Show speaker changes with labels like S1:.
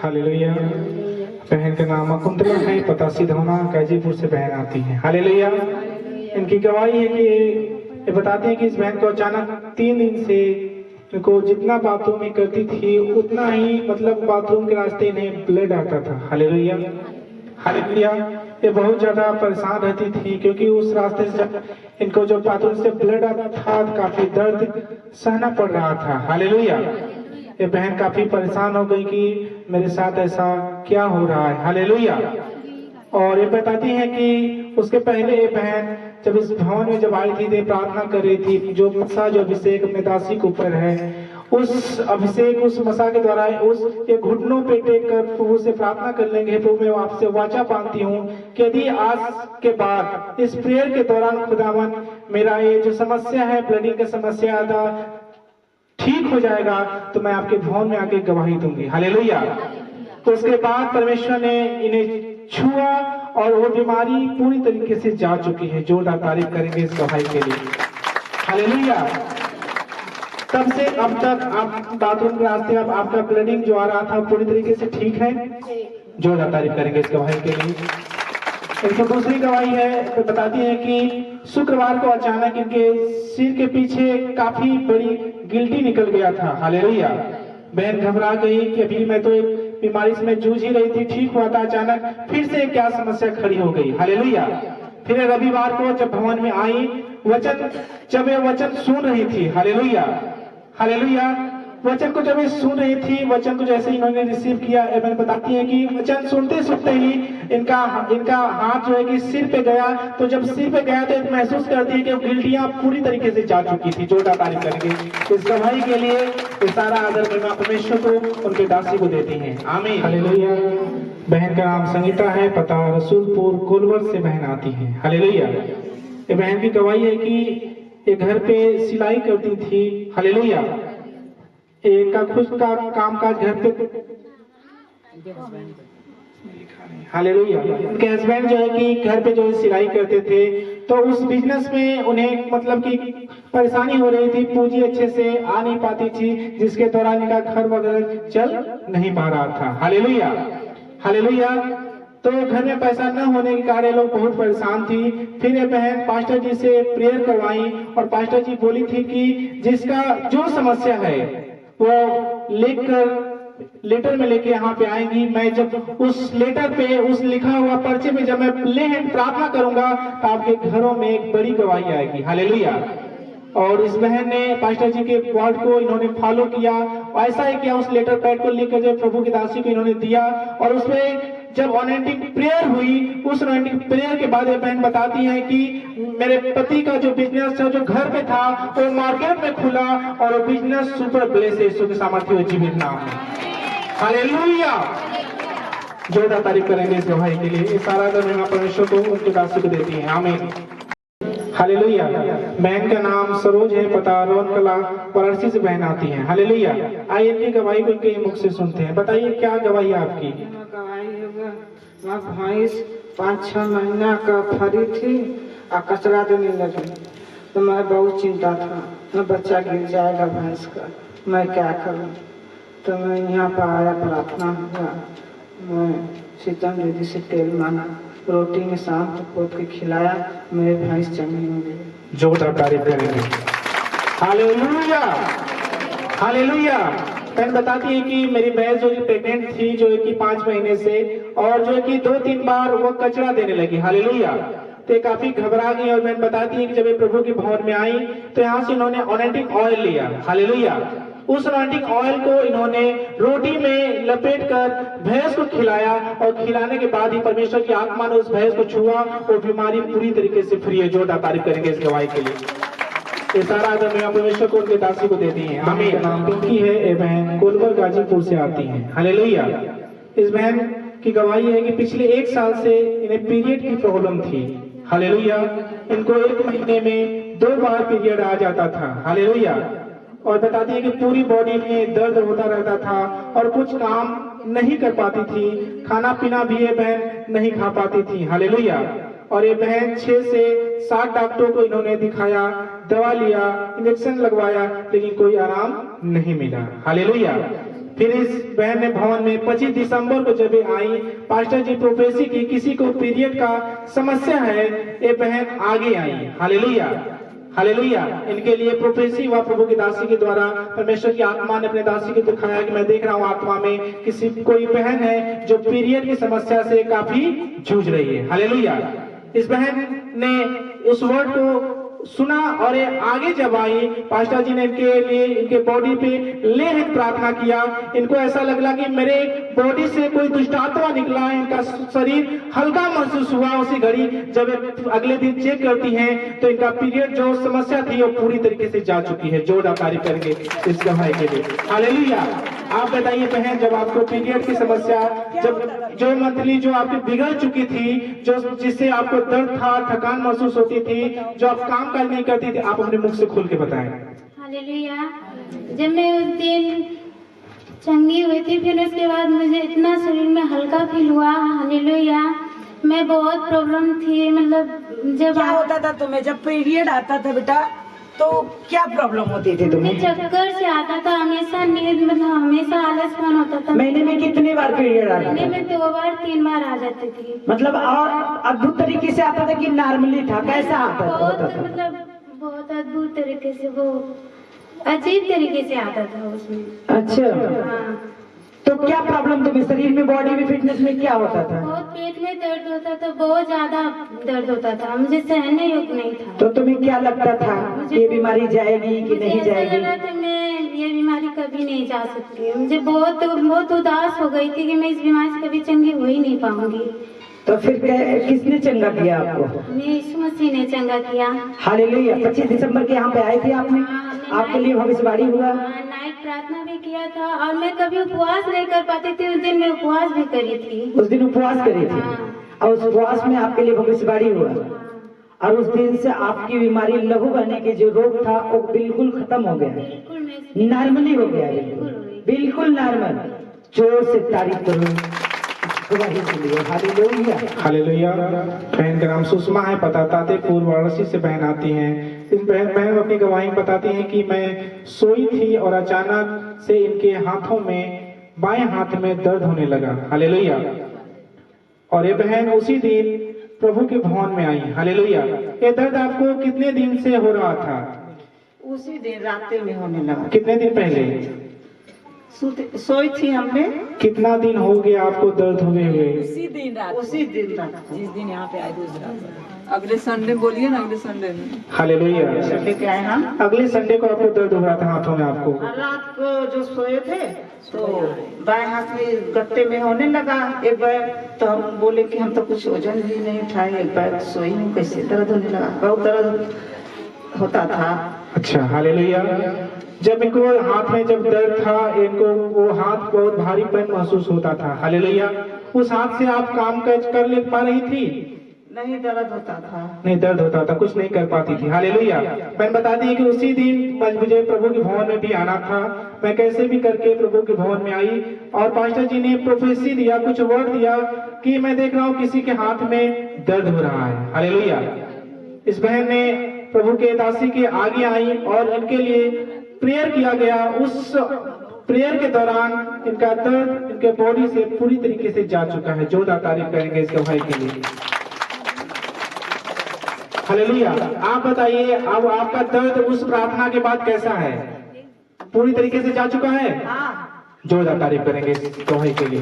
S1: Hallelujah. बहन का नाम कुंतला है, पता सिधौना गाजीपुर से बहन आती है। हालेलुया। इनकी गवाही है कि ये बताते हैं कि इस बहन को अचानक 3 दिन से इनको जितना बाथरूम में करती थी उतना ही मतलब बाथरूम के रास्ते इन्हें ब्लड आता था। Hallelujah hallelujah. ये बहुत ज्यादा परेशान रहती थी क्योंकि उस रास्ते से जब इनको जो बाथरूम से ब्लड आता था काफी दर्द सहना पड़ रहा था। हालेलुया। ये बहन काफी परेशान हो गई कि मेरे साथ ऐसा क्या हो रहा है। हालेलुया। और ये बताती है कि उसके पहले ये बहन जब इस भवन में जब आई थी तो प्रार्थना कर रही थी, जो मसा जो अभिषेक अपने दासी के ऊपर है उस अभिषेक उस मसा के द्वारा उस ये घुटनों पे टेक कर प्रभु से प्रार्थना कर लेंगे। प्रभु मैं आपसे वाचा पाती हूँ कि यदि आज के बाद इस प्रेयर के दौरान खुदावन मेरा ये जो समस्या है ब्लडिंग की समस्या था ठीक हो जाएगा तो मैं आपके भवन में आके गवाही दूंगी। हालेलुया। तो उसके बाद परमेश्वर ने इन्हें छुआ और वो बीमारी पूरी तरीके से जा चुकी है। जोरदार तारीफ करेंगे इस गवाही के लिए। हालेलुया। तब से अब तक आप बाथरूम के रास्ते अब आपका ब्लडिंग जो आ रहा था पूरी तरीके से ठीक है। जोरदार तारीफ करेंगे इस गवाही के लिए। इनकी दूसरी गवाही है तो बताती है कि शुक्रवार को अचानक इनके सिर के पीछे काफी बड़ी गिल्टी निकल गया था। हालेलुया। बहन घबरा गई कि अभी मैं तो एक बीमारी से मैं जूझ ही रही थी, ठीक हुआ था, अचानक फिर से क्या समस्या खड़ी हो गई। हालेलुया। फिर रविवार को जब भवन में आई जब ये वचन सुन रही थी। Hallelujah hallelujah. वचन को जब ये सुन रही थी, वचन को जैसे इन्होंने रिसीव किया, मैंने बताती है कि वचन सुनते सुनते ही इनका हाथ जो है कि सिर पे गया। तो जब सिर पे गया तो महसूस करती है कि गिल्टियां पूरी तरीके से जा चुकी थी। जोरदार तारीफ करेंगे इस गवाही के लिए। ये सारा आदर महिमा परमेश्वर को उनके दासी को देती हैं। आमीन। हालेलुया। बहन का नाम संगीता है, पता रसूलपुर कोलवर से बहन आती है। हालेलुया। ये बहन की गवाही है कि ये घर पे सिलाई करती थी। हालेलुया। इनका खुद का कामकाज घर पे हालेलुया। उनके हस्बैंड जो है कि घर पे जो है सिलाई करते थे तो उस बिजनेस में उन्हें मतलब कि परेशानी हो रही थी, पूंजी अच्छे से आ नहीं पाती थी जिसके दौरान इनका घर वगैरह चल नहीं पा रहा था। Hallelujah hallelujah. तो घर में पैसा न होने के कारण लोग बहुत परेशान थी। फिर ये बहन पास्टर जी से प्रेयर करवाई और पास्टर जी बोली थी कि जिसका जो समस्या है वो लेटर में लेके यहाँ पे आएंगी। मैं जब उस लेटर पे उस लिखा हुआ पर्चे में जब मैं ले हैंड प्रार्थना करूंगा तो आपके घरों में एक बड़ी गवाही आएगी। हालेलुया। और इस बहन ने पास्टर जी के वर्ड को इन्होंने फॉलो किया, ऐसा ही किया, उस लेटर पैड को लिख कर जब प्रभु की दासी को इन्होंने दिया और उसमें जब अनॉइंटिंग प्रेयर हुई, उस अनॉइंटिंग प्रेयर के बाद ये बहन बताती है कि मेरे पति का जो बिजनेस था जो घर पे था वो मार्केट में खुला और वो बिजनेस सुपर ब्लेस यीशु के सामर्थ्य जीवित नाम है। हालेलुया। जोरदार तारीफ करेंगे इस गवाही के लिए। इस सारा महिमा परमेश्वर को उनके दासी को देती है। आमीन। हालेलुया। बहन का नाम सरोज है, पता रोन कला वाराणसी से बहन आती है। हालेलुया। आइए इनकी गवाही को इनके मुख से सुनते हैं। बताइए क्या गवाही है आपकी?
S2: भैंस 5-6 महीना का फरी थी और कचरा देने लगी तो मैं बहुत चिंता था, मैं बच्चा गिर जाएगा भैंस का, मैं क्या करूं। तो मैं यहाँ पर आया, प्रार्थना हुआ, मैं सीतम दीदी से तेल मांगा, रोटी में शाम को पोत के खिलाया, मेरे भैंस चंगी हो गई।
S1: जोरदार तारीफ करेंगे। Hallelujah hallelujah. बहन बताती है कि मेरी बहन जो प्रेग्नेंट थी जो है कि 5 महीने से और जो है कि 2-3 बार वो कचरा देने लगी। हालेलुया। तो काफी घबरा गई और बहन बताती है कि जब ये प्रभु के भवन में आई तो यहाँ से इन्होंने अनॉइंटिंग ऑयल लिया। हालेलुया। उस अनॉइंटिंग ऑयल को इन्होंने रोटी में लपेट कर भैंस को खिलाया और खिलाने के बाद ही परमेश्वर की आत्मा ने उस भैंस को छुआ और बीमारी पूरी तरीके से फ्री है। जोरदार तारीफ करेंगे इस गवाही के लिए। ये सारा आदर मैं परमेश्वर को उनके दासी को देती हैं। आमीन। नाम पिंकी है, ये बहन कोलवर गाजीपुर से आती है। हालेलुया। इस बहन की गवाही है कि पिछले 1 साल से इन्हें पीरियड की प्रॉब्लम थी। हालेलुया। इनको 1 महीने में 2 बार पीरियड आ जाता था। हालेलुया। और बताती है कि पूरी बॉडी में दर्द होता रहता था और कुछ काम नहीं कर पाती थी, खाना पीना भी ये बहन नहीं खा पाती थी। हालेलुया। और ये बहन 6 से 7 डॉक्टरों को इन्होंने दिखाया, दवा लिया, इंजेक्शन लगवाया, लेकिन कोई आराम नहीं मिला। हालेलुया। फिर इस बहन ने भवन में 25 दिसंबर को जब ये आई, पास्टर जी प्रोफेसी की किसी को पीरियड का समस्या है, ये बहन आगे आई। Hallelujah, hallelujah. इनके लिए प्रोफेसी हुआ प्रभु की दासी के द्वारा। परमेश्वर की आत्मा ने अपने दासी को दिखाया कि मैं देख रहा हूँ आत्मा में किसी कोई बहन है जो पीरियड की समस्या से काफी जूझ रही है। हालेलुया। इस बहन ने उस वर्ड को सुना और ये आगे जब आई, पास्टर जी ने इनके लिए इनके बॉडी पे ले हाथ प्रार्थना किया। इनको ऐसा लगा कि मेरे बॉडी से कोई दुष्ट आत्मा निकला, इनका शरीर हल्का महसूस हुआ। उसी घड़ी जब अगले दिन चेक करती हैं तो इनका पीरियड जो समस्या थी वो पूरी तरीके से जा चुकी है। जोरदार तारीफ करेंगे इस गवाही के लिए। हालेलुया। आप बताइए बहन, जब आपको पीरियड की समस्या, जब जो मंथली जो आपकी बिगड़ चुकी थी, जो जिससे आपको दर्द था, थकान महसूस होती थी, जो आप काम काज नहीं करती थी, आप अपने मुख से खोल के बताएं।
S3: हालेलुया। जब मैं उस दिन चंगी हुई थी, फिर उसके बाद मुझे इतना शरीर में हल्का फील हुआ। हालेलुया। मैं बहुत प्रॉब्लम थी, मतलब जब
S4: क्या होता था तुम्हें जब पीरियड आता था बेटा, तो क्या प्रॉब्लम होती थी तुम्हें?
S3: चक्कर से आता था, हमेशा नींद, मतलब हमेशा आलसपन होता था।
S4: महीने में कितनी बार पीरियड आता
S3: महीने
S4: था?
S3: में 2 बार 3 बार आ जाती थी।
S4: मतलब और अद्भुत तरीके से आता था कि नॉर्मली था? कैसा आता
S3: बहुत,
S4: होता था?
S3: मतलब बहुत अद्भुत तरीके से, वो अजीब तरीके से आता था उसमें।
S4: अच्छा,
S3: हाँ।
S4: तो क्या प्रॉब्लम तुम्हें शरीर में, बॉडी में, फिटनेस में क्या होता था?
S3: बहुत पेट में दर्द होता था, बहुत ज्यादा दर्द होता था, मुझे सहने योग्य नहीं था।
S4: तो तुम्हें क्या लगता था कि ये बीमारी जाएगी कि नहीं
S3: मुझे ऐसा
S4: जाएगी?
S3: लगा था मैं ये बीमारी कभी नहीं जा सकती। मुझे बहुत उदास हो गई थी कि मैं इस बीमारी से कभी चंगी हो ही नहीं पाऊंगी।
S4: तो फिर किसने चंगा किया आपको?
S3: मैं यीशु मसीह ने चंगा किया।
S4: हालेलुया। 25 दिसंबर के यहाँ पे आए थे आपने, आपके लिए भविष्यवाणी हुआ।
S3: नाइट प्रार्थना भी किया था, और मैं कभी उपवास नहीं कर पाती थी, उस दिन मैं उपवास भी करी थी।
S4: उस दिन उपवास करी थी और उस उपवास में आपके लिए भविष्यवाणी हुआ, और उस दिन से आपकी बीमारी, लहू बहने के जो रोग था वो बिल्कुल खत्म हो गया,
S3: बिल्कुल
S4: नॉर्मली हो गया, बिल्कुल नॉर्मल। जोर से तारीफ करो गवाही के लिए। Hallelujah,
S1: hallelujah. बहन का नाम सुषमा है, पतातातेपुर वाराणसी से बहन आती हैं। इस बहन अपनी गवाही बताती हैं कि मैं सोई थी और अचानक से इनके हाथों में, बाएं हाथ में दर्द होने लगा। हालेलुया। और ये बहन उसी दिन प्रभु के भवन में आई। हालेलुया। ये दर्द आपको कितने दिन से हो रहा था?
S2: उसी दिन रात में होने लगा।
S1: कितने दिन पहले?
S2: सोई थी हमने।
S1: कितना दिन हो गया आपको दर्द हुए हुए?
S4: उसी दिन रात,
S2: उसी दिन रात,
S4: जिस दिन यहाँ पे आए दूसरा,
S5: अगले संडे बोलिए ना, अगले संडे में।
S1: हालेलुया।
S2: संडे के आए हम।
S1: अगले संडे को आपको दर्द हो रहा था हाथों में आपको?
S2: रात को जो सोए थे तो बाएं हाथ में गत्ते में होने लगा एक बार। तो हम बोले कि हम तो कुछ वजन भी नहीं उठाए, एक बार सोई हूँ, कैसे दर्द होने लगा, बहुत दर्द होता था।
S1: अच्छा, हालेलुया। जब इनको हाथ में जब दर्द था, इनको वो हाथ बहुत भारीपन महसूस होता था। हालेलुया। उस हाथ से आप काम काज कर ले पा रही थी?
S2: नहीं, दर्द होता था।
S1: नहीं, दर्द होता था, कुछ नहीं कर पाती थी। हालेलुया। मैंने बता दी कि उसी दिन मुझे प्रभु के भवन में भी आना था। मैं कैसे भी करके प्रभु के भवन में आई, और पास्टर जी ने प्रोफेसी दिया, कुछ वर्ड दिया कि मैं देख रहा हूँ किसी के हाथ में दर्द हो रहा है। हालेलुया। इस बहन ने प्रभु के दासी के आगे आई और इनके लिए प्रेयर किया गया। उस प्रेयर के दौरान इनका दर्द इनके बॉडी से पूरी तरीके से जा चुका है। जोरदार तारीफ करेंगे इस गवाही के लिए। हालेलुया। आप बताइए, अब आपका दर्द उस प्रार्थना के बाद कैसा है? पूरी तरीके से जा चुका है? जोरदार तारीफ करेंगे इस गवाही के लिए।